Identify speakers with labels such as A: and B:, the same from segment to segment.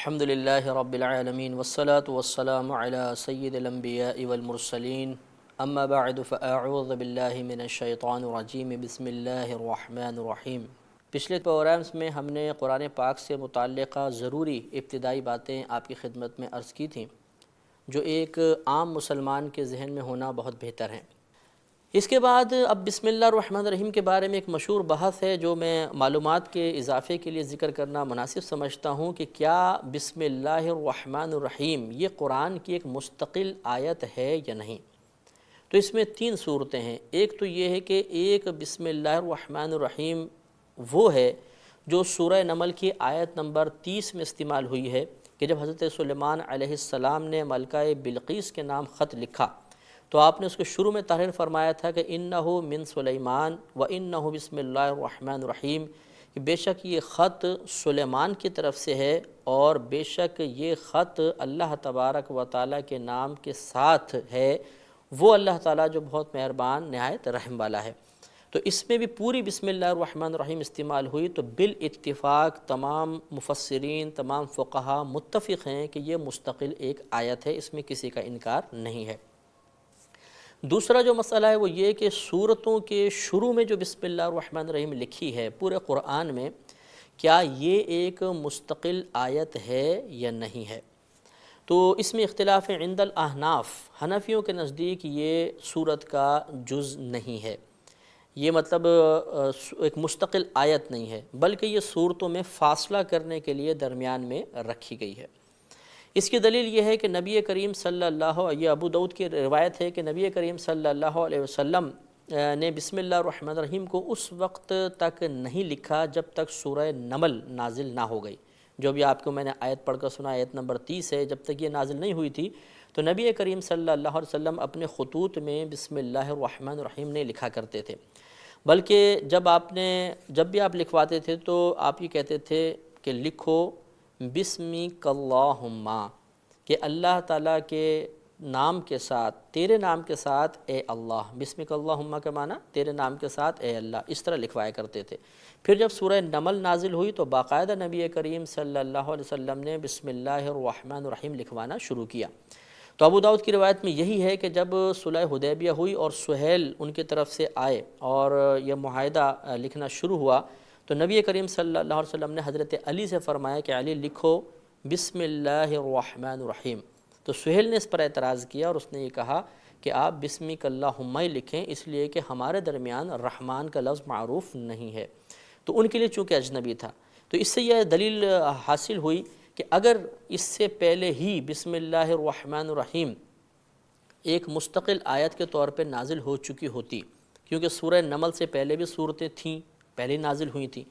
A: الحمد للہ رب العالمین والصلاة والسلام علی سید الانبیاء والمرسلین اما بعد فاعوذ باللہ من الشیطان الرجیم بسم اللہ الرحمن الرحیم۔ پچھلے پروگرامز میں ہم نے قرآن پاک سے متعلقہ ضروری ابتدائی باتیں آپ کی خدمت میں عرض کی تھیں، جو ایک عام مسلمان کے ذہن میں ہونا بہت بہتر ہیں۔ اس کے بعد اب بسم اللہ الرحمن الرحیم کے بارے میں ایک مشہور بحث ہے جو میں معلومات کے اضافے کے لیے ذکر کرنا مناسب سمجھتا ہوں کہ کیا بسم اللہ الرحمن الرحیم یہ قرآن کی ایک مستقل آیت ہے یا نہیں۔ تو اس میں تین صورتیں ہیں۔ ایک تو یہ ہے کہ ایک بسم اللہ الرحمن الرحیم وہ ہے جو سورہ نمل کی آیت نمبر 30 میں استعمال ہوئی ہے کہ جب حضرت سلیمان علیہ السلام نے ملکہ بلقیس کے نام خط لکھا تو آپ نے اس کو شروع میں تحریر فرمایا تھا کہ انہو من سلیمان و انہو بسم اللہ الرحمن الرحیم، کہ بے شک یہ خط سلیمان کی طرف سے ہے اور بے شک یہ خط اللہ تبارک و تعالیٰ کے نام کے ساتھ ہے، وہ اللہ تعالیٰ جو بہت مہربان نہایت رحم والا ہے۔ تو اس میں بھی پوری بسم اللہ الرحمن الرحیم استعمال ہوئی، تو بالاتفاق تمام مفسرین تمام فقہا متفق ہیں کہ یہ مستقل ایک آیت ہے، اس میں کسی کا انکار نہیں ہے۔ دوسرا جو مسئلہ ہے وہ یہ کہ سورتوں کے شروع میں جو بسم اللہ الرحمن الرحیم لکھی ہے پورے قرآن میں، کیا یہ ایک مستقل آیت ہے یا نہیں ہے۔ تو اس میں اختلاف عند الاحناف، حنفیوں کے نزدیک یہ سورت کا جز نہیں ہے، یہ مطلب ایک مستقل آیت نہیں ہے، بلکہ یہ سورتوں میں فاصلہ کرنے کے لیے درمیان میں رکھی گئی ہے۔ اس کی دلیل یہ ہے کہ نبی کریم صلی اللہ علیہ ابو داؤد کی روایت ہے کہ نبی کریم صلی اللہ علیہ وسلم نے بسم اللہ الرحمن الرحیم کو اس وقت تک نہیں لکھا جب تک سورہ نمل نازل نہ ہو گئی، جو بھی آپ کو میں نے آیت پڑھ کر سنا، آیت نمبر 30 ہے، جب تک یہ نازل نہیں ہوئی تھی تو نبی کریم صلی اللہ علیہ وسلم اپنے خطوط میں بسم اللہ الرحمن الرحیم نہیں لکھا کرتے تھے، بلکہ جب بھی آپ لکھواتے تھے تو آپ یہ کہتے تھے کہ لکھو بسمک اللہم، کہ اللہ تعالیٰ کے نام کے ساتھ، تیرے نام کے ساتھ اے اللہ، بسمک اللہم کا معنی تیرے نام کے ساتھ اے اللہ، اس طرح لکھوایا کرتے تھے۔ پھر جب سورہ نمل نازل ہوئی تو باقاعدہ نبی کریم صلی اللہ علیہ وسلم نے بسم اللہ الرحمن الرحیم لکھوانا شروع کیا۔ تو ابو داؤد کی روایت میں یہی ہے کہ جب صلح حدیبیہ ہوئی اور سہیل ان کی طرف سے آئے اور یہ معاہدہ لکھنا شروع ہوا تو نبی کریم صلی اللہ علیہ وسلم نے حضرت علی سے فرمایا کہ علی لکھو بسم اللہ الرحمن الرحیم۔ تو سہیل نے اس پر اعتراض کیا اور اس نے یہ کہا کہ آپ بسمک اللہم لکھیں، اس لیے کہ ہمارے درمیان رحمان کا لفظ معروف نہیں ہے، تو ان کے لیے چونکہ اجنبی تھا۔ تو اس سے یہ دلیل حاصل ہوئی کہ اگر اس سے پہلے ہی بسم اللہ الرحمن الرحیم ایک مستقل آیت کے طور پہ نازل ہو چکی ہوتی، کیونکہ سورہ نمل سے پہلے بھی صورتیں تھیں، پہلے نازل ہوئی تھیں،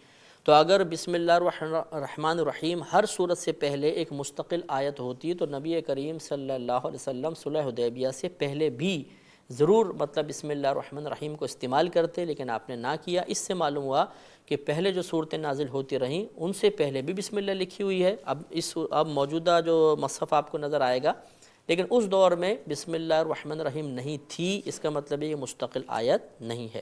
A: تو اگر بسم اللہ الرحمن الرحیم ہر صورت سے پہلے ایک مستقل آیت ہوتی تو نبی کریم صلی اللہ علیہ وسلم صلح حدیبیہ سے پہلے بھی ضرور مطلب بسم اللہ الرحمن الرحیم کو استعمال کرتے، لیکن آپ نے نہ کیا۔ اس سے معلوم ہوا کہ پہلے جو صورتیں نازل ہوتی رہیں ان سے پہلے بھی بسم اللہ لکھی ہوئی ہے۔ اب موجودہ جو مصحف آپ کو نظر آئے گا، لیکن اس دور میں بسم اللہ الرحمن الرحیم نہیں تھی، اس کا مطلب یہ مستقل آیت نہیں ہے۔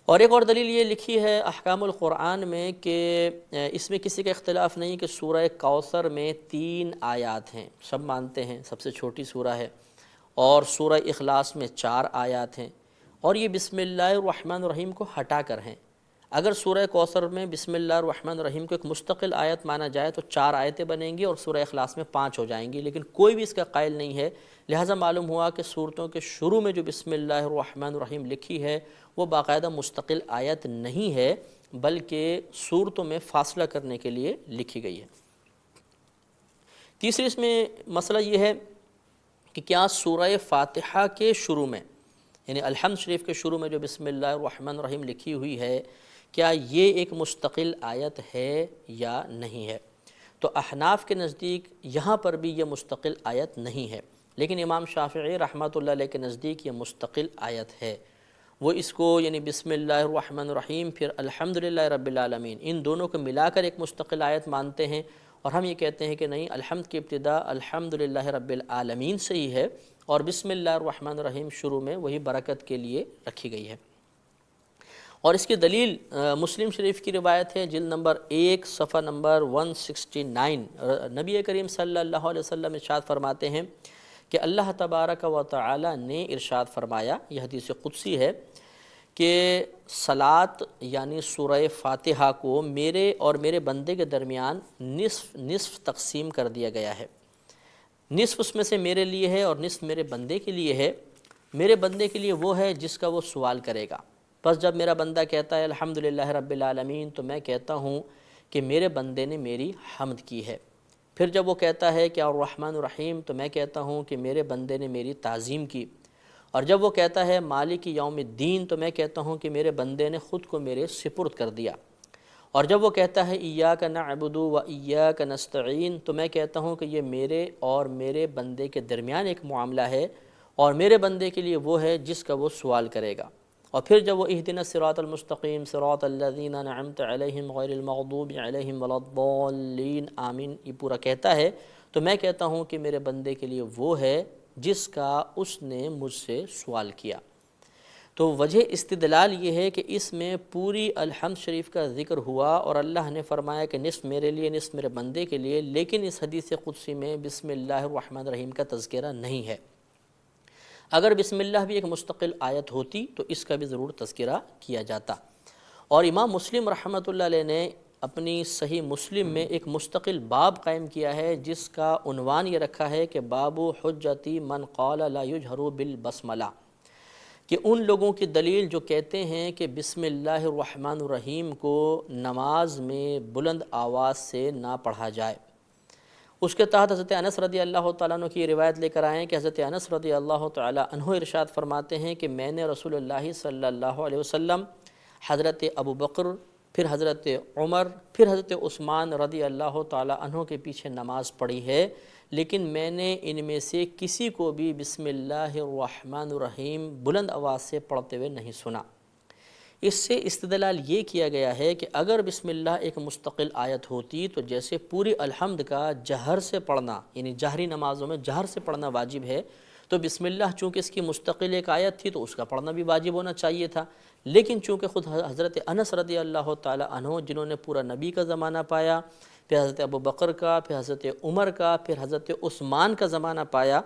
A: اور ایک اور دلیل یہ لکھی ہے احکام القرآن میں کہ اس میں کسی کا اختلاف نہیں کہ سورہ کوثر میں 3 آیات ہیں، سب مانتے ہیں سب سے چھوٹی سورہ ہے، اور سورہ اخلاص میں 4 آیات ہیں، اور یہ بسم اللہ الرحمن الرحیم کو ہٹا کر ہیں۔ اگر سورہ کوثر میں بسم اللہ الرحمن الرحیم کو ایک مستقل آیت مانا جائے تو 4 آیتیں بنیں گی اور سورہ اخلاص میں 5 ہو جائیں گی، لیکن کوئی بھی اس کا قائل نہیں ہے، لہٰذا معلوم ہوا کہ صورتوں کے شروع میں جو بسم اللہ الرحمن الرحیم لکھی ہے وہ باقاعدہ مستقل آیت نہیں ہے، بلکہ صورتوں میں فاصلہ کرنے کے لیے لکھی گئی ہے۔ تیسری اس میں مسئلہ یہ ہے کہ کیا سورہ فاتحہ کے شروع میں، یعنی الحمد شریف کے شروع میں جو بسم اللہ الرحمن الرحیم لکھی ہوئی ہے، کیا یہ ایک مستقل آیت ہے یا نہیں ہے۔ تو احناف کے نزدیک یہاں پر بھی یہ مستقل آیت نہیں ہے، لیکن امام شافعی رحمۃ اللہ علیہ کے نزدیک یہ مستقل آیت ہے۔ وہ اس کو یعنی بسم اللہ الرحمن الرحیم پھر الحمدللہ رب العالمین، ان دونوں کو ملا کر ایک مستقل آیت مانتے ہیں، اور ہم یہ کہتے ہیں کہ نہیں، الحمد کی ابتدا الحمدللہ رب العالمین سے ہی ہے، اور بسم اللہ الرحمن الرحیم شروع میں وہی برکت کے لیے رکھی گئی ہے۔ اور اس کی دلیل مسلم شریف کی روایت ہے، جلد نمبر 1 صفحہ نمبر 169۔ نبی کریم صلی اللہ علیہ وسلم ارشاد فرماتے ہیں کہ اللہ تبارک و تعالی نے ارشاد فرمایا، یہ حدیث قدسی ہے، کہ صلاۃ یعنی سورہ فاتحہ کو میرے اور میرے بندے کے درمیان نصف تقسیم کر دیا گیا ہے۔ نصف اس میں سے میرے لیے ہے اور نصف میرے بندے کے لیے ہے۔ میرے بندے کے لیے وہ ہے جس کا وہ سوال کرے گا۔ بس جب میرا بندہ کہتا ہے الحمدللہ رب العالمین، تو میں کہتا ہوں کہ میرے بندے نے میری حمد کی ہے۔ پھر جب وہ کہتا ہے کہ الرحمن الرحیم، تو میں کہتا ہوں کہ میرے بندے نے میری تعظیم کی۔ اور جب وہ کہتا ہے مالک یوم الدین، تو میں کہتا ہوں کہ میرے بندے نے خود کو میرے سپرد کر دیا۔ اور جب وہ کہتا ہے ایاک نعبد و ایاک نستعین، تو میں کہتا ہوں کہ یہ میرے اور میرے بندے کے درمیان ایک معاملہ ہے، اور میرے بندے کے لیے وہ ہے جس کا وہ سوال کرے گا۔ اور پھر جب وہ اہدنا الصراط المستقیم صراط الذین انعمت علیہم غیر المغضوب علیہم ولا الضالین آمین، یہ پورا کہتا ہے، تو میں کہتا ہوں کہ میرے بندے کے لیے وہ ہے جس کا اس نے مجھ سے سوال کیا۔ تو وجہ استدلال یہ ہے کہ اس میں پوری الحمد شریف کا ذکر ہوا، اور اللہ نے فرمایا کہ نصف میرے لیے نصف میرے بندے کے لیے، لیکن اس حدیث قدسی میں بسم اللہ الرحمن الرحیم کا تذکرہ نہیں ہے۔ اگر بسم اللہ بھی ایک مستقل آیت ہوتی تو اس کا بھی ضرور تذکرہ کیا جاتا۔ اور امام مسلم رحمۃ اللہ علیہ نے اپنی صحیح مسلم میں ایک مستقل باب قائم کیا ہے، جس کا عنوان یہ رکھا ہے کہ باب حجتی من قال لا یجہر بالبسملہ، کہ ان لوگوں کی دلیل جو کہتے ہیں کہ بسم اللہ الرحمن الرحیم کو نماز میں بلند آواز سے نہ پڑھا جائے۔ اس کے تحت حضرت انس رضی اللہ تعالیٰ عنہ کی روایت لے کر آئیں کہ حضرت انس رضی اللہ تعالیٰ عنہ ارشاد فرماتے ہیں کہ میں نے رسول اللہ صلی اللہ علیہ وسلم، حضرت ابو بکر، پھر حضرت عمر، پھر حضرت عثمان رضی اللہ تعالیٰ عنہ کے پیچھے نماز پڑھی ہے، لیکن میں نے ان میں سے کسی کو بھی بسم اللہ الرحمن الرحیم بلند آواز سے پڑھتے ہوئے نہیں سنا۔ اس سے استدلال یہ کیا گیا ہے کہ اگر بسم اللہ ایک مستقل آیت ہوتی تو جیسے پوری الحمد کا جہر سے پڑھنا، یعنی جہری نمازوں میں جہر سے پڑھنا واجب ہے، تو بسم اللہ چونکہ اس کی مستقل ایک آیت تھی تو اس کا پڑھنا بھی واجب ہونا چاہیے تھا۔ لیکن چونکہ خود حضرت انس رضی اللہ تعالی عنہ، جنہوں نے پورا نبی کا زمانہ پایا، پھر حضرت ابو بکر کا، پھر حضرت عمر کا، پھر حضرت عثمان کا زمانہ پایا،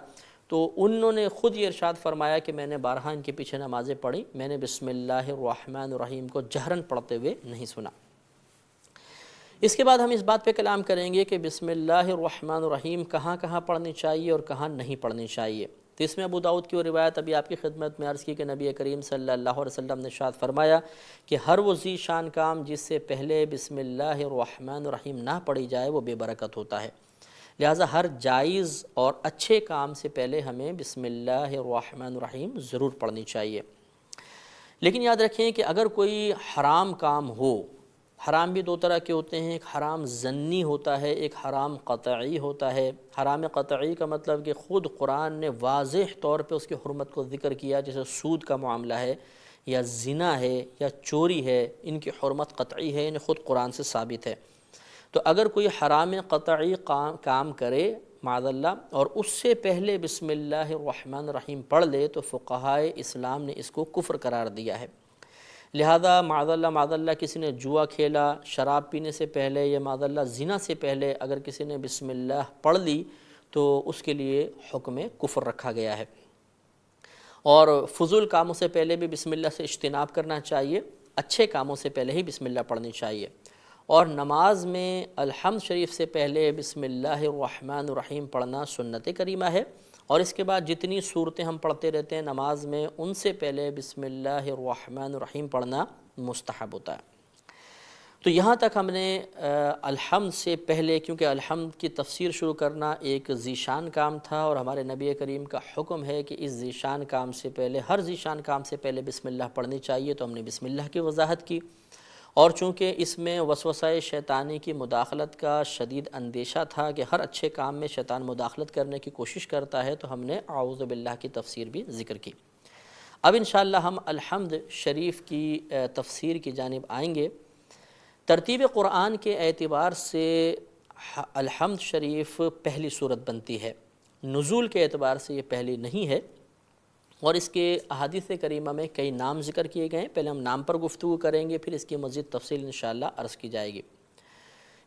A: تو انہوں نے خود یہ ارشاد فرمایا کہ میں نے بارہا ان کے پیچھے نمازیں پڑھی، میں نے بسم اللہ الرحمن الرحیم کو جہراً پڑھتے ہوئے نہیں سنا۔ اس کے بعد ہم اس بات پہ کلام کریں گے کہ بسم اللہ الرحمن الرحیم کہاں کہاں پڑھنی چاہیے اور کہاں نہیں پڑھنی چاہیے۔ تو اس میں ابو داؤد کی وہ روایت ابھی آپ کی خدمت میں عرض کی کہ نبی کریم صلی اللہ علیہ وسلم نے ارشاد فرمایا کہ ہر وہ ذی شان کام جس سے پہلے بسم اللہ الرحمن الرحیم نہ پڑھی جائے وہ بے برکت ہوتا ہے، لہٰذا ہر جائز اور اچھے کام سے پہلے ہمیں بسم اللہ الرحمن الرحیم ضرور پڑھنی چاہیے۔ لیکن یاد رکھیں کہ اگر کوئی حرام کام ہو، حرام بھی دو طرح کے ہوتے ہیں، ایک حرام ظنی ہوتا ہے، ایک حرام قطعی ہوتا ہے۔ حرام قطعی کا مطلب کہ خود قرآن نے واضح طور پہ اس کی حرمت کو ذکر کیا، جیسے سود کا معاملہ ہے یا زنا ہے یا چوری ہے، ان کی حرمت قطعی ہے، انہیں خود قرآن سے ثابت ہے۔ تو اگر کوئی حرام قطعی کام کرے معاذ اللہ اور اس سے پہلے بسم اللہ الرحمن الرحیم پڑھ لے تو فقہائے اسلام نے اس کو کفر قرار دیا ہے۔ لہذا معاذ اللہ کسی نے جوا کھیلا شراب پینے سے پہلے یا معاذ اللہ زنا سے پہلے اگر کسی نے بسم اللہ پڑھ لی تو اس کے لیے حکم کفر رکھا گیا ہے۔ اور فضول کاموں سے پہلے بھی بسم اللہ سے اجتناب کرنا چاہیے، اچھے کاموں سے پہلے ہی بسم اللہ پڑھنی چاہیے۔ اور نماز میں الحمد شریف سے پہلے بسم اللہ الرحمن الرحیم پڑھنا سنت کریمہ ہے، اور اس کے بعد جتنی صورتیں ہم پڑھتے رہتے ہیں نماز میں ان سے پہلے بسم اللہ الرحمن الرحیم پڑھنا مستحب ہوتا ہے۔ تو یہاں تک ہم نے الحمد سے پہلے، کیونکہ الحمد کی تفسیر شروع کرنا ایک ذیشان کام تھا اور ہمارے نبی کریم کا حکم ہے کہ اس ذیشان کام سے پہلے، ہر ذیشان کام سے پہلے بسم اللہ پڑھنی چاہیے، تو ہم نے بسم اللہ کی وضاحت کی۔ اور چونکہ اس میں وسوسہ شیطانی کی مداخلت کا شدید اندیشہ تھا کہ ہر اچھے کام میں شیطان مداخلت کرنے کی کوشش کرتا ہے، تو ہم نے اعوذ باللہ کی تفسیر بھی ذکر کی۔ اب انشاءاللہ ہم الحمد شریف کی تفسیر کی جانب آئیں گے۔ ترتیب قرآن کے اعتبار سے الحمد شریف پہلی صورت بنتی ہے، نزول کے اعتبار سے یہ پہلی نہیں ہے، اور اس کے احادیث کریمہ میں کئی نام ذکر کیے گئے ہیں۔ پہلے ہم نام پر گفتگو کریں گے، پھر اس کی مزید تفصیل انشاءاللہ عرض کی جائے گی۔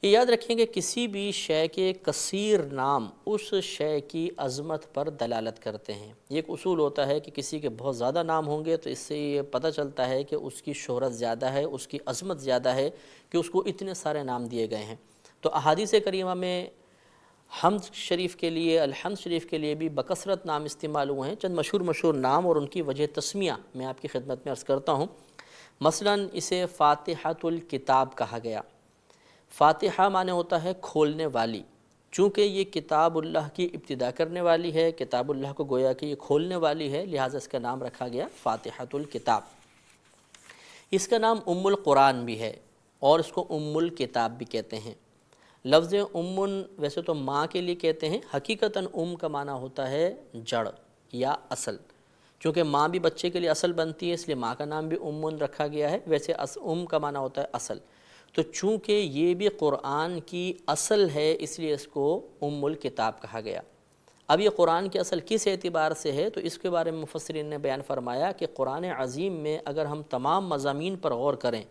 A: یہ یاد رکھیں کہ کسی بھی شے کے کثیر نام اس شے کی عظمت پر دلالت کرتے ہیں۔ یہ ایک اصول ہوتا ہے کہ کسی کے بہت زیادہ نام ہوں گے تو اس سے یہ پتہ چلتا ہے کہ اس کی شہرت زیادہ ہے، اس کی عظمت زیادہ ہے کہ اس کو اتنے سارے نام دیے گئے ہیں۔ تو احادیث کریمہ میں حمد شریف کے لیے، الحمد شریف کے لیے بھی بکثرت نام استعمال ہوئے ہیں۔ چند مشہور نام اور ان کی وجہ تسمیہ میں آپ کی خدمت میں عرض کرتا ہوں۔ مثلاً اسے فاتحۃ الکتاب کہا گیا۔ فاتحہ معنی ہوتا ہے کھولنے والی، چونکہ یہ کتاب اللہ کی ابتدا کرنے والی ہے، کتاب اللہ کو گویا کہ یہ کھولنے والی ہے، لہٰذا اس کا نام رکھا گیا فاتحۃ الکتاب۔ اس کا نام ام القرآن بھی ہے اور اس کو ام الکتاب بھی کہتے ہیں۔ لفظ امن ویسے تو ماں کے لیے کہتے ہیں، حقیقتاً ام کا معنی ہوتا ہے جڑ یا اصل، چونکہ ماں بھی بچے کے لیے اصل بنتی ہے اس لیے ماں کا نام بھی امن رکھا گیا ہے۔ ویسے ام کا معنی ہوتا ہے اصل، تو چونکہ یہ بھی قرآن کی اصل ہے اس لیے اس کو ام الکتاب کہا گیا۔ اب یہ قرآن کی اصل کس اعتبار سے ہے تو اس کے بارے میں مفسرین نے بیان فرمایا کہ قرآن عظیم میں اگر ہم تمام مضامین پر غور کریں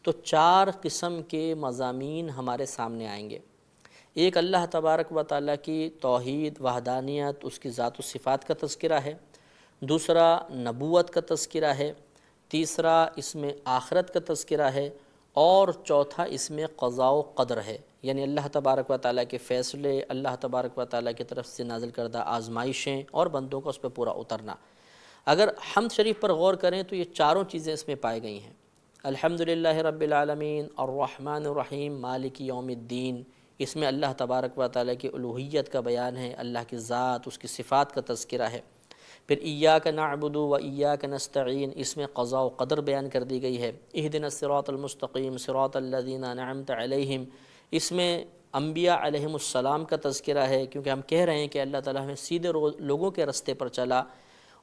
A: تو 4 قسم کے مضامین ہمارے سامنے آئیں گے۔ ایک اللہ تبارک و تعالیٰ کی توحید، وحدانیت، اس کی ذات و صفات کا تذکرہ ہے۔ دوسرا نبوت کا تذکرہ ہے۔ تیسرا اس میں آخرت کا تذکرہ ہے۔ اور چوتھا اس میں قضاء و قدر ہے، یعنی اللہ تبارک و تعالیٰ کے فیصلے، اللہ تبارک و تعالیٰ کی طرف سے نازل کردہ آزمائشیں اور بندوں کا اس پہ پورا اترنا۔ اگر حمد شریف پر غور کریں تو یہ 4 چیزیں اس میں پائی گئی ہیں۔ الحمدللہ رب العالمین، الرحمن الرحیم، مالک یوم الدین، اس میں اللہ تبارک و تعالیٰ کی الوہیت کا بیان ہے، اللہ کی ذات، اس کی صفات کا تذکرہ ہے۔ پھر ایاک نعبد و ایاک نستعین، اس میں قضاء و قدر بیان کر دی گئی ہے۔ اہدنا الصراط المستقیم صراط الذین انعمت علیہم، اس میں انبیاء علیہم السلام کا تذکرہ ہے، کیونکہ ہم کہہ رہے ہیں کہ اللہ تعالیٰ ہمیں سیدھے لوگوں کے راستے پر چلا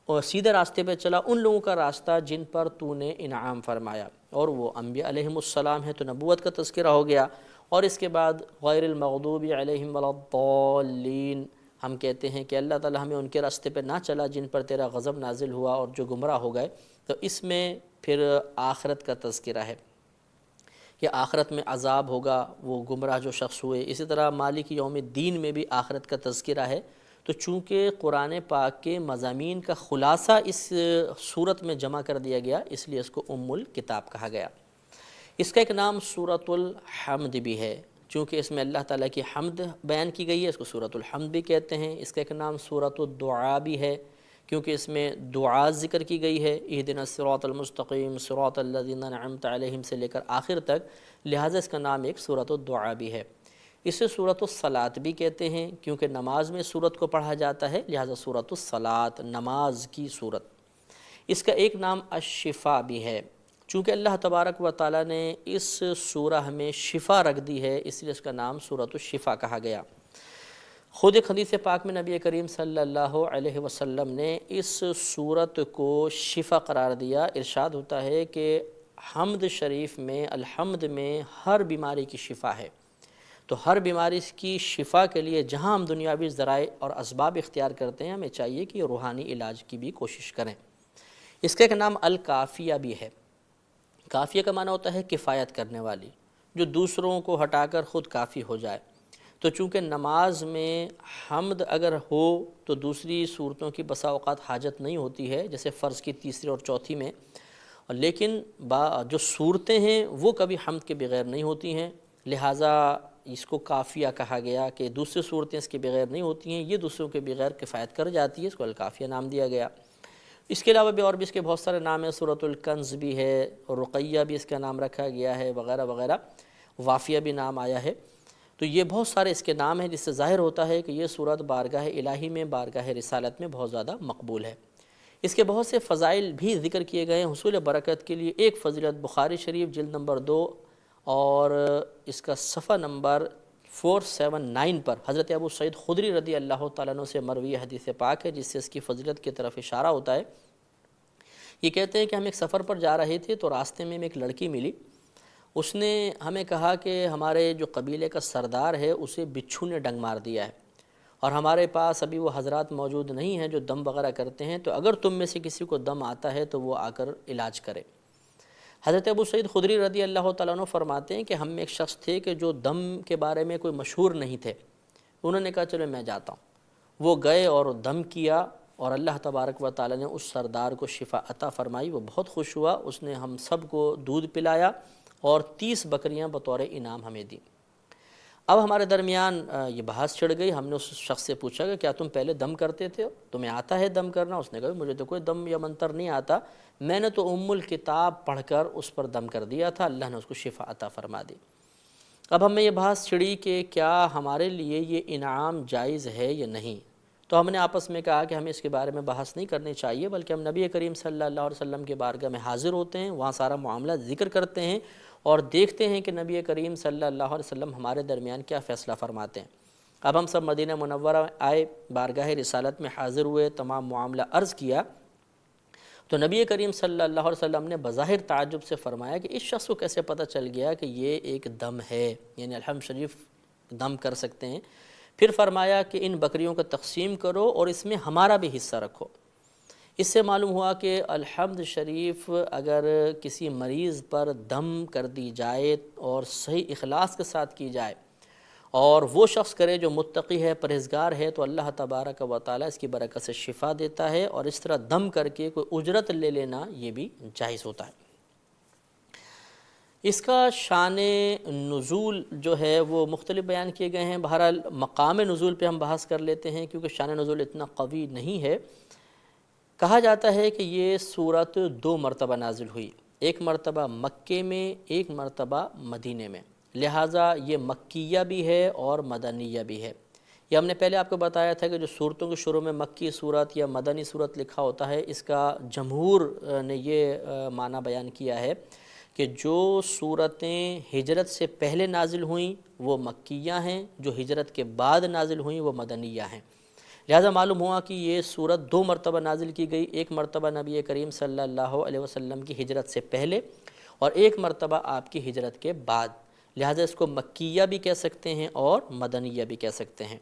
A: اور سیدھے راستے پہ چلا، ان لوگوں کا راستہ جن پر تو نے انعام فرمایا، اور وہ انبیاء علیہم السلام ہے، تو نبوت کا تذکرہ ہو گیا۔ اور اس کے بعد غیر المغضوب علیہم ولا الضالین، ہم کہتے ہیں کہ اللہ تعالیٰ ہمیں ان کے راستے پہ نہ چلا جن پر تیرا غضب نازل ہوا اور جو گمراہ ہو گئے۔ تو اس میں پھر آخرت کا تذکرہ ہے کہ آخرت میں عذاب ہوگا وہ گمراہ جو شخص ہوئے۔ اسی طرح مالک یوم الدین میں بھی آخرت کا تذکرہ ہے۔ تو چونکہ قرآن پاک کے مضامین کا خلاصہ اس صورت میں جمع کر دیا گیا اس لیے اس کو ام الکتاب کہا گیا۔ اس کا ایک نام سورۃ الحمد بھی ہے، چونکہ اس میں اللہ تعالیٰ کی حمد بیان کی گئی ہے، اس کو سورۃ الحمد بھی کہتے ہیں۔ اس کا ایک نام سورۃ الدعاء بھی ہے، کیونکہ اس میں دعا ذکر کی گئی ہے، اہدنا الصراط المستقیم صراط الذین انعمت علیہم سے لے کر آخر تک، لہٰذا اس کا نام ایک سورۃ الدعاء بھی ہے۔ اسے سورۃ الصلاۃ بھی کہتے ہیں، کیونکہ نماز میں سورت کو پڑھا جاتا ہے، لہٰذا سورۃ الصلاۃ، نماز کی سورت۔ اس کا ایک نام الشفا بھی ہے، چونکہ اللہ تبارک و تعالیٰ نے اس سورہ میں شفا رکھ دی ہے اس لیے اس کا نام سورۃ الشفا کہا گیا۔ خود ایک حدیث پاک میں نبی کریم صلی اللہ علیہ وسلم نے اس سورت کو شفا قرار دیا۔ ارشاد ہوتا ہے کہ حمد شریف میں، الحمد میں ہر بیماری کی شفا ہے، تو ہر بیماری کی شفا کے لیے جہاں ہم دنیاوی ذرائع اور اسباب اختیار کرتے ہیں، ہمیں چاہیے کہ روحانی علاج کی بھی کوشش کریں۔ اس کا ایک نام الکافیہ بھی ہے۔ کافیہ کا معنی ہوتا ہے کفایت کرنے والی، جو دوسروں کو ہٹا کر خود کافی ہو جائے۔ تو چونکہ نماز میں حمد اگر ہو تو دوسری صورتوں کی بسا اوقات حاجت نہیں ہوتی ہے، جیسے فرض کی تیسری اور چوتھی میں، لیکن جو صورتیں ہیں وہ کبھی حمد کے بغیر نہیں ہوتی ہیں، لہٰذا اس کو کافیہ کہا گیا کہ دوسری صورتیں اس کے بغیر نہیں ہوتی ہیں، یہ دوسروں کے بغیر کفایت کر جاتی ہے، اس کو الکافیہ نام دیا گیا۔ اس کے علاوہ بھی اور بھی اس کے بہت سارے نام ہیں، سورۃ الکنز بھی ہے، رقیہ بھی اس کا نام رکھا گیا ہے، وغیرہ وغیرہ، وافیہ بھی نام آیا ہے۔ تو یہ بہت سارے اس کے نام ہیں، جس سے ظاہر ہوتا ہے کہ یہ سورت بارگاہ الہی میں، بارگاہ رسالت میں بہت زیادہ مقبول ہے۔ اس کے بہت سے فضائل بھی ذکر کیے گئے ہیں حصول برکت کے لیے۔ ایک فضیلت بخاری شریف جلد نمبر 2 اور اس کا صفحہ نمبر 479 پر حضرت ابو سعید خدری رضی اللہ تعالیٰ عنہ سے مروی حدیث پاک ہے، جس سے اس کی فضیلت کی طرف اشارہ ہوتا ہے۔ یہ کہتے ہیں کہ ہم ایک سفر پر جا رہے تھے تو راستے میں ایک لڑکی ملی، اس نے ہمیں کہا کہ ہمارے جو قبیلے کا سردار ہے اسے بچھو نے ڈنگ مار دیا ہے، اور ہمارے پاس ابھی وہ حضرات موجود نہیں ہیں جو دم وغیرہ کرتے ہیں، تو اگر تم میں سے کسی کو دم آتا ہے تو وہ آ کر علاج کرے۔ حضرت ابو سعید خدری رضی اللہ تعالیٰ عنہ فرماتے ہیں کہ ہم میں ایک شخص تھے کہ جو دم کے بارے میں کوئی مشہور نہیں تھے، انہوں نے کہا چلو میں جاتا ہوں۔ وہ گئے اور دم کیا، اور اللہ تبارک و تعالیٰ نے اس سردار کو شفا عطا فرمائی۔ وہ بہت خوش ہوا، اس نے ہم سب کو دودھ پلایا اور 30 بکریاں بطور انعام ہمیں دیں۔ اب ہمارے درمیان یہ بحث چھڑ گئی۔ ہم نے اس شخص سے پوچھا کہ کیا تم پہلے دم کرتے تھے، تمہیں آتا ہے دم کرنا؟ اس نے کہا مجھے تو کوئی دم یا منتر نہیں آتا، میں نے تو الکتاب پڑھ کر اس پر دم کر دیا تھا، اللہ نے اس کو شفا عطا فرما دی۔ اب ہمیں یہ بحث چھڑی کہ کیا ہمارے لیے یہ انعام جائز ہے یا نہیں؟ تو ہم نے آپس میں کہا کہ ہمیں اس کے بارے میں بحث نہیں کرنی چاہیے، بلکہ ہم نبی کریم صلی اللہ علیہ وسلم کے بارگاہ میں حاضر ہوتے ہیں، وہاں سارا معاملہ ذکر کرتے ہیں اور دیکھتے ہیں کہ نبی کریم صلی اللہ علیہ وسلم ہمارے درمیان کیا فیصلہ فرماتے ہیں۔ اب ہم سب مدینہ منورہ آئے، بارگاہ رسالت میں حاضر ہوئے، تمام معاملہ عرض کیا، تو نبی کریم صلی اللہ علیہ وسلم نے بظاہر تعجب سے فرمایا کہ اس شخص کو کیسے پتہ چل گیا کہ یہ ایک دم ہے، یعنی الحمد شریف دم کر سکتے ہیں۔ پھر فرمایا کہ ان بکریوں کو تقسیم کرو اور اس میں ہمارا بھی حصہ رکھو۔ اس سے معلوم ہوا کہ الحمد شریف اگر کسی مریض پر دم کر دی جائے اور صحیح اخلاص کے ساتھ کی جائے اور وہ شخص کرے جو متقی ہے، پرہیزگار ہے، تو اللہ تبارک و تعالیٰ اس کی برکت سے شفا دیتا ہے، اور اس طرح دم کر کے کوئی اجرت لے لینا یہ بھی جائز ہوتا ہے۔ اس کا شان نزول جو ہے وہ مختلف بیان کیے گئے ہیں، بہرحال مقام نزول پہ ہم بحث کر لیتے ہیں کیونکہ شان نزول اتنا قوی نہیں ہے۔ کہا جاتا ہے کہ یہ سورت 2 مرتبہ نازل ہوئی، ایک مرتبہ مکے میں، ایک مرتبہ مدینے میں، لہٰذا یہ مکیہ بھی ہے اور مدنیہ بھی ہے۔ یہ ہم نے پہلے آپ کو بتایا تھا کہ جو صورتوں کے شروع میں مکی صورت یا مدنی صورت لکھا ہوتا ہے، اس کا جمہور نے یہ معنی بیان کیا ہے کہ جو صورتیں ہجرت سے پہلے نازل ہوئیں وہ مکیہ ہیں، جو ہجرت کے بعد نازل ہوئیں وہ مدنیہ ہیں۔ لہذا معلوم ہوا کہ یہ صورت 2 مرتبہ نازل کی گئی، ایک مرتبہ نبی کریم صلی اللہ علیہ وسلم کی ہجرت سے پہلے اور ایک مرتبہ آپ کی ہجرت کے بعد، لہذا اس کو مکیہ بھی کہہ سکتے ہیں اور مدنیہ بھی کہہ سکتے ہیں۔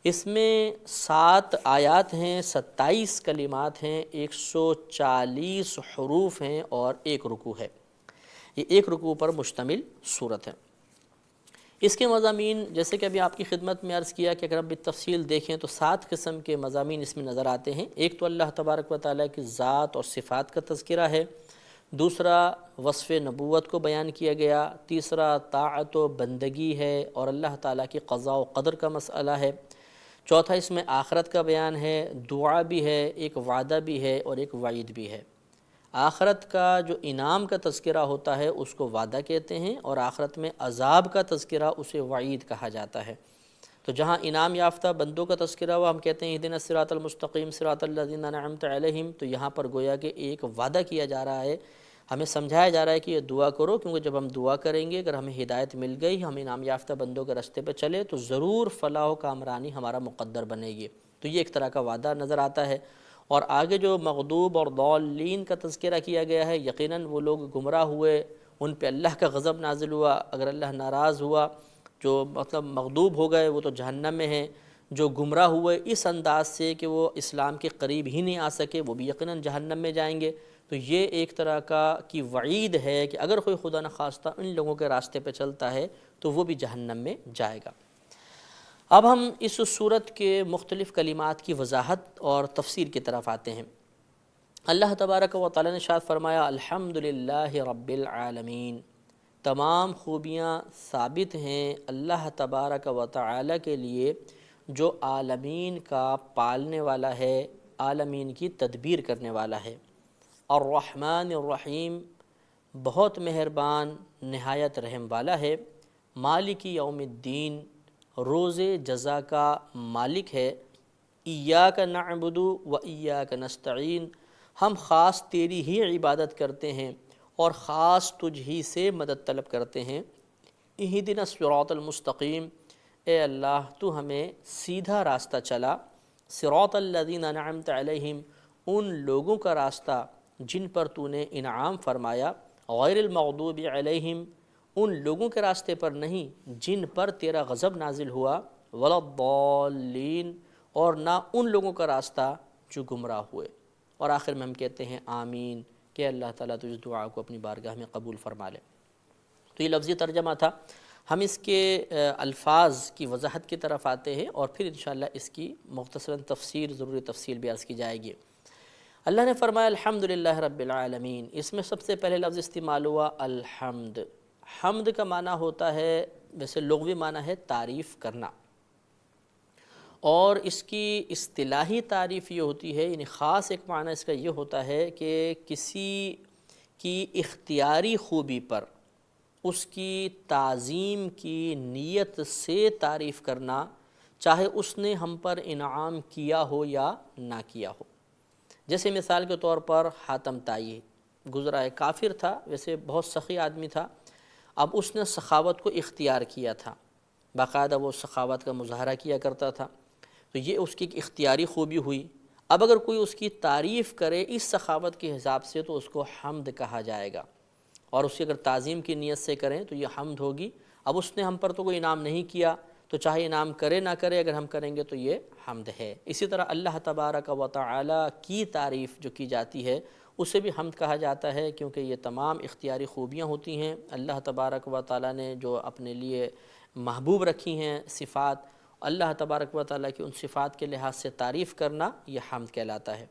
A: اس میں 7 آیات ہیں، 27 کلمات ہیں، 140 حروف ہیں اور ایک رکوع ہے۔ یہ ایک رکوع پر مشتمل صورت ہے۔ اس کے مضامین جیسے کہ ابھی آپ کی خدمت میں عرض کیا کہ اگر ہم بالتفصیل دیکھیں تو 7 قسم کے مضامین اس میں نظر آتے ہیں۔ ایک تو اللہ تبارک و تعالیٰ کی ذات اور صفات کا تذکرہ ہے، دوسرا وصف نبوت کو بیان کیا گیا، تیسرا طاعت و بندگی ہے اور اللہ تعالیٰ کی قضاء و قدر کا مسئلہ ہے، چوتھا اس میں آخرت کا بیان ہے، دعا بھی ہے، ایک وعدہ بھی ہے اور ایک وعید بھی ہے۔ آخرت کا جو انعام کا تذکرہ ہوتا ہے اس کو وعدہ کہتے ہیں، اور آخرت میں عذاب کا تذکرہ اسے وعید کہا جاتا ہے۔ تو جہاں انعام یافتہ بندوں کا تذکرہ ہوا، ہم کہتے ہیں اہدنا الصراط المستقیم صراط الذین انعمت علیہم، تو یہاں پر گویا کہ ایک وعدہ کیا جا رہا ہے، ہمیں سمجھایا جا رہا ہے کہ یہ دعا کرو، کیونکہ جب ہم دعا کریں گے، اگر ہمیں ہدایت مل گئی، ہم انعام یافتہ بندوں کے راستے پہ چلے تو ضرور فلاح و کامرانی ہمارا مقدر بنے گی۔ تو یہ ایک طرح کا وعدہ نظر آتا ہے۔ اور آگے جو مغضوب اور ضالین کا تذکرہ کیا گیا ہے، یقیناً وہ لوگ گمراہ ہوئے، ان پہ اللہ کا غضب نازل ہوا، اگر اللہ ناراض ہوا، جو مطلب مغضوب ہو گئے وہ تو جہنم میں ہیں، جو گمراہ ہوئے اس انداز سے کہ وہ اسلام کے قریب ہی نہیں آ سکے وہ بھی یقیناً جہنم میں جائیں گے۔ تو یہ ایک طرح کی وعید ہے کہ اگر کوئی خدا نخواستہ ان لوگوں کے راستے پہ چلتا ہے تو وہ بھی جہنم میں جائے گا۔ اب ہم اس صورت کے مختلف کلمات کی وضاحت اور تفسیر کی طرف آتے ہیں۔ اللہ تبارک و تعالی نے ارشاد فرمایا الحمدللہ رب العالمین، تمام خوبیاں ثابت ہیں اللہ تبارک و تعالی کے لیے جو عالمین کا پالنے والا ہے، عالمین کی تدبیر کرنے والا ہے۔ الرحمن الرحیم، بہت مہربان نہایت رحم والا ہے۔ مالک یوم الدین، روز جزا کا مالک ہے۔ ایاک نعبد و ایاک نستعین، ہم خاص تیری ہی عبادت کرتے ہیں اور خاص تجھ ہی سے مدد طلب کرتے ہیں۔ اہدنا الصراط المستقیم، اے اللہ تو ہمیں سیدھا راستہ چلا۔ صراط الذین انعمت علیہم، ان لوگوں کا راستہ جن پر تو نے انعام فرمایا۔ غیر المغضوب علیہم، ان لوگوں کے راستے پر نہیں جن پر تیرا غضب نازل ہوا۔ ولا الضالین، اور نہ ان لوگوں کا راستہ جو گمراہ ہوئے۔ اور آخر میں ہم کہتے ہیں آمین کہ اللہ تعالیٰ تو اس دعا کو اپنی بارگاہ میں قبول فرما لے۔ تو یہ لفظی ترجمہ تھا۔ ہم اس کے الفاظ کی وضاحت کی طرف آتے ہیں اور پھر انشاءاللہ اس کی مختصراً تفسیر، ضروری تفصیل بھی عرض کی جائے گی۔ اللہ نے فرمایا الحمدللہ رب العالمین، اس میں سب سے پہلے لفظ استعمال ہوا الحمد۔ حمد کا معنی ہوتا ہے، ویسے لغوی معنی ہے تعریف کرنا، اور اس کی اصطلاحی تعریف یہ ہوتی ہے، یعنی خاص ایک معنی اس کا یہ ہوتا ہے کہ کسی کی اختیاری خوبی پر اس کی تعظیم کی نیت سے تعریف کرنا، چاہے اس نے ہم پر انعام کیا ہو یا نہ کیا ہو۔ جیسے مثال کے طور پر حاتم طائی گزرا ہے، کافر تھا، ویسے بہت سخی آدمی تھا، اب اس نے سخاوت کو اختیار کیا تھا، باقاعدہ وہ سخاوت کا مظاہرہ کیا کرتا تھا، تو یہ اس کی ایک اختیاری خوبی ہوئی۔ اب اگر کوئی اس کی تعریف کرے اس سخاوت کے حساب سے تو اس کو حمد کہا جائے گا، اور اس کی اگر تعظیم کی نیت سے کریں تو یہ حمد ہوگی۔ اب اس نے ہم پر تو کوئی انعام نہیں کیا، تو چاہے انعام کرے نہ کرے، اگر ہم کریں گے تو یہ حمد ہے۔ اسی طرح اللہ تبارک و تعالی کی تعریف جو کی جاتی ہے اسے بھی حمد کہا جاتا ہے، کیونکہ یہ تمام اختیاری خوبیاں ہوتی ہیں اللہ تبارک و تعالی نے جو اپنے لیے محبوب رکھی ہیں صفات، اللہ تبارک و تعالی کی ان صفات کے لحاظ سے تعریف کرنا یہ حمد کہلاتا ہے۔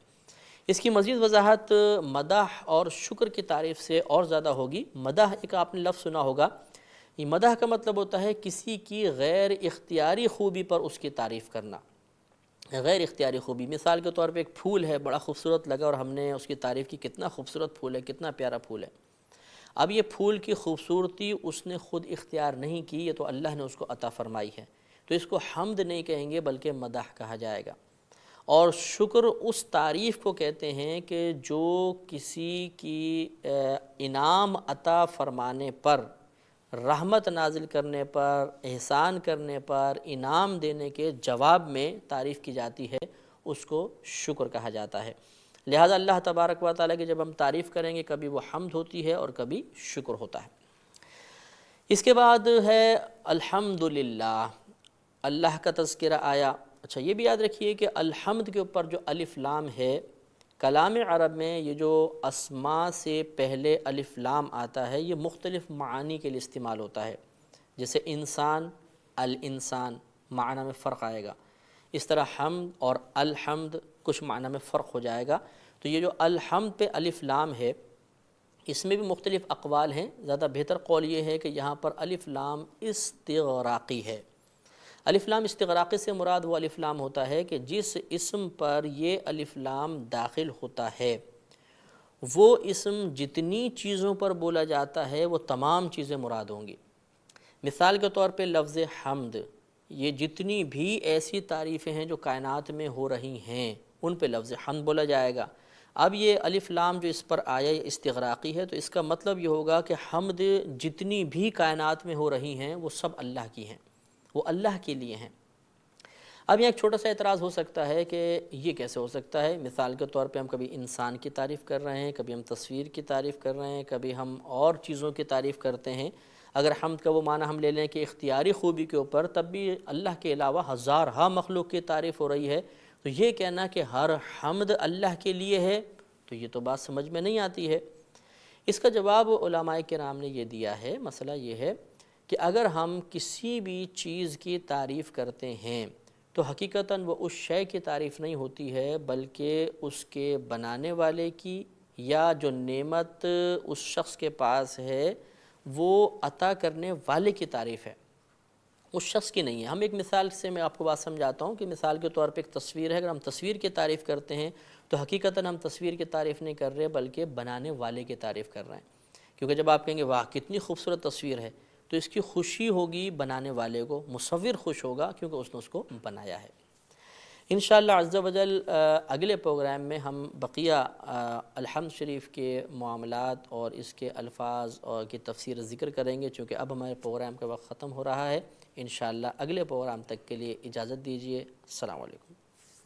A: اس کی مزید وضاحت مدح اور شکر کی تعریف سے اور زیادہ ہوگی۔ مدح ایک آپ نے لفظ سنا ہوگا، یہ مدح کا مطلب ہوتا ہے کسی کی غیر اختیاری خوبی پر اس کی تعریف کرنا۔ غیر اختیاری خوبی، مثال کے طور پہ ایک پھول ہے، بڑا خوبصورت لگا اور ہم نے اس کی تعریف کی، کتنا خوبصورت پھول ہے، کتنا پیارا پھول ہے۔ اب یہ پھول کی خوبصورتی اس نے خود اختیار نہیں کی، یہ تو اللہ نے اس کو عطا فرمائی ہے، تو اس کو حمد نہیں کہیں گے بلکہ مدح کہا جائے گا۔ اور شکر اس تعریف کو کہتے ہیں کہ جو کسی کی انعام عطا فرمانے پر، رحمت نازل کرنے پر، احسان کرنے پر، انعام دینے کے جواب میں تعریف کی جاتی ہے، اس کو شکر کہا جاتا ہے۔ لہذا اللہ تبارک و تعالیٰ کی جب ہم تعریف کریں گے کبھی وہ حمد ہوتی ہے اور کبھی شکر ہوتا ہے۔ اس کے بعد ہے الحمدللہ، اللہ کا تذکرہ آیا۔ اچھا یہ بھی یاد رکھیے کہ الحمد کے اوپر جو الف لام ہے، کلام عرب میں یہ جو اسماء سے پہلے الف لام آتا ہے یہ مختلف معانی کے لیے استعمال ہوتا ہے۔ جیسے انسان، الانسان، معنی میں فرق آئے گا۔ اس طرح حمد اور الحمد کچھ معنی میں فرق ہو جائے گا۔ تو یہ جو الحمد پہ الف لام ہے اس میں بھی مختلف اقوال ہیں، زیادہ بہتر قول یہ ہے کہ یہاں پر الف لام استغراقی ہے۔ الف لام استغراقی سے مراد وہ الف لام ہوتا ہے کہ جس اسم پر یہ الف لام داخل ہوتا ہے وہ اسم جتنی چیزوں پر بولا جاتا ہے وہ تمام چیزیں مراد ہوں گی۔ مثال کے طور پہ لفظ حمد، یہ جتنی بھی ایسی تعریفیں ہیں جو کائنات میں ہو رہی ہیں ان پہ لفظ حمد بولا جائے گا۔ اب یہ الف لام جو اس پر آیا یہ استغراقی ہے، تو اس کا مطلب یہ ہوگا کہ حمد جتنی بھی کائنات میں ہو رہی ہیں وہ سب اللہ کی ہیں، وہ اللہ کے لیے ہیں۔ اب یہاں ایک چھوٹا سا اعتراض ہو سکتا ہے کہ یہ کیسے ہو سکتا ہے؟ مثال کے طور پہ ہم کبھی انسان کی تعریف کر رہے ہیں، کبھی ہم تصویر کی تعریف کر رہے ہیں، کبھی ہم اور چیزوں کی تعریف کرتے ہیں۔ اگر حمد کا وہ معنی ہم لے لیں کہ اختیاری خوبی کے اوپر، تب بھی اللہ کے علاوہ ہزارہا مخلوق کی تعریف ہو رہی ہے، تو یہ کہنا کہ ہر حمد اللہ کے لیے ہے تو یہ تو بات سمجھ میں نہیں آتی ہے۔ اس کا جواب علماء کرام نے یہ دیا ہے۔ مسئلہ یہ ہے کہ اگر ہم کسی بھی چیز کی تعریف کرتے ہیں تو حقیقتاً وہ اس شے کی تعریف نہیں ہوتی ہے بلکہ اس کے بنانے والے کی، یا جو نعمت اس شخص کے پاس ہے وہ عطا کرنے والے کی تعریف ہے، اس شخص کی نہیں ہے۔ ہم ایک مثال سے میں آپ کو بات سمجھاتا ہوں کہ مثال کے طور پہ ایک تصویر ہے، اگر ہم تصویر کی تعریف کرتے ہیں تو حقیقتاً ہم تصویر کی تعریف نہیں کر رہے بلکہ بنانے والے کی تعریف کر رہے ہیں، کیونکہ جب آپ کہیں گے واہ کتنی خوبصورت تصویر ہے تو اس کی خوشی ہوگی بنانے والے کو، مصور خوش ہوگا کیونکہ اس نے اس کو بنایا ہے۔ انشاءاللہ عز و جل اگلے پروگرام میں ہم بقیہ الحمد شریف کے معاملات اور اس کے الفاظ اور کی تفسیر ذکر کریں گے، چونکہ اب ہمارے پروگرام کا وقت ختم ہو رہا ہے۔ انشاءاللہ اگلے پروگرام تک کے لیے اجازت دیجیے۔ السلام علیکم۔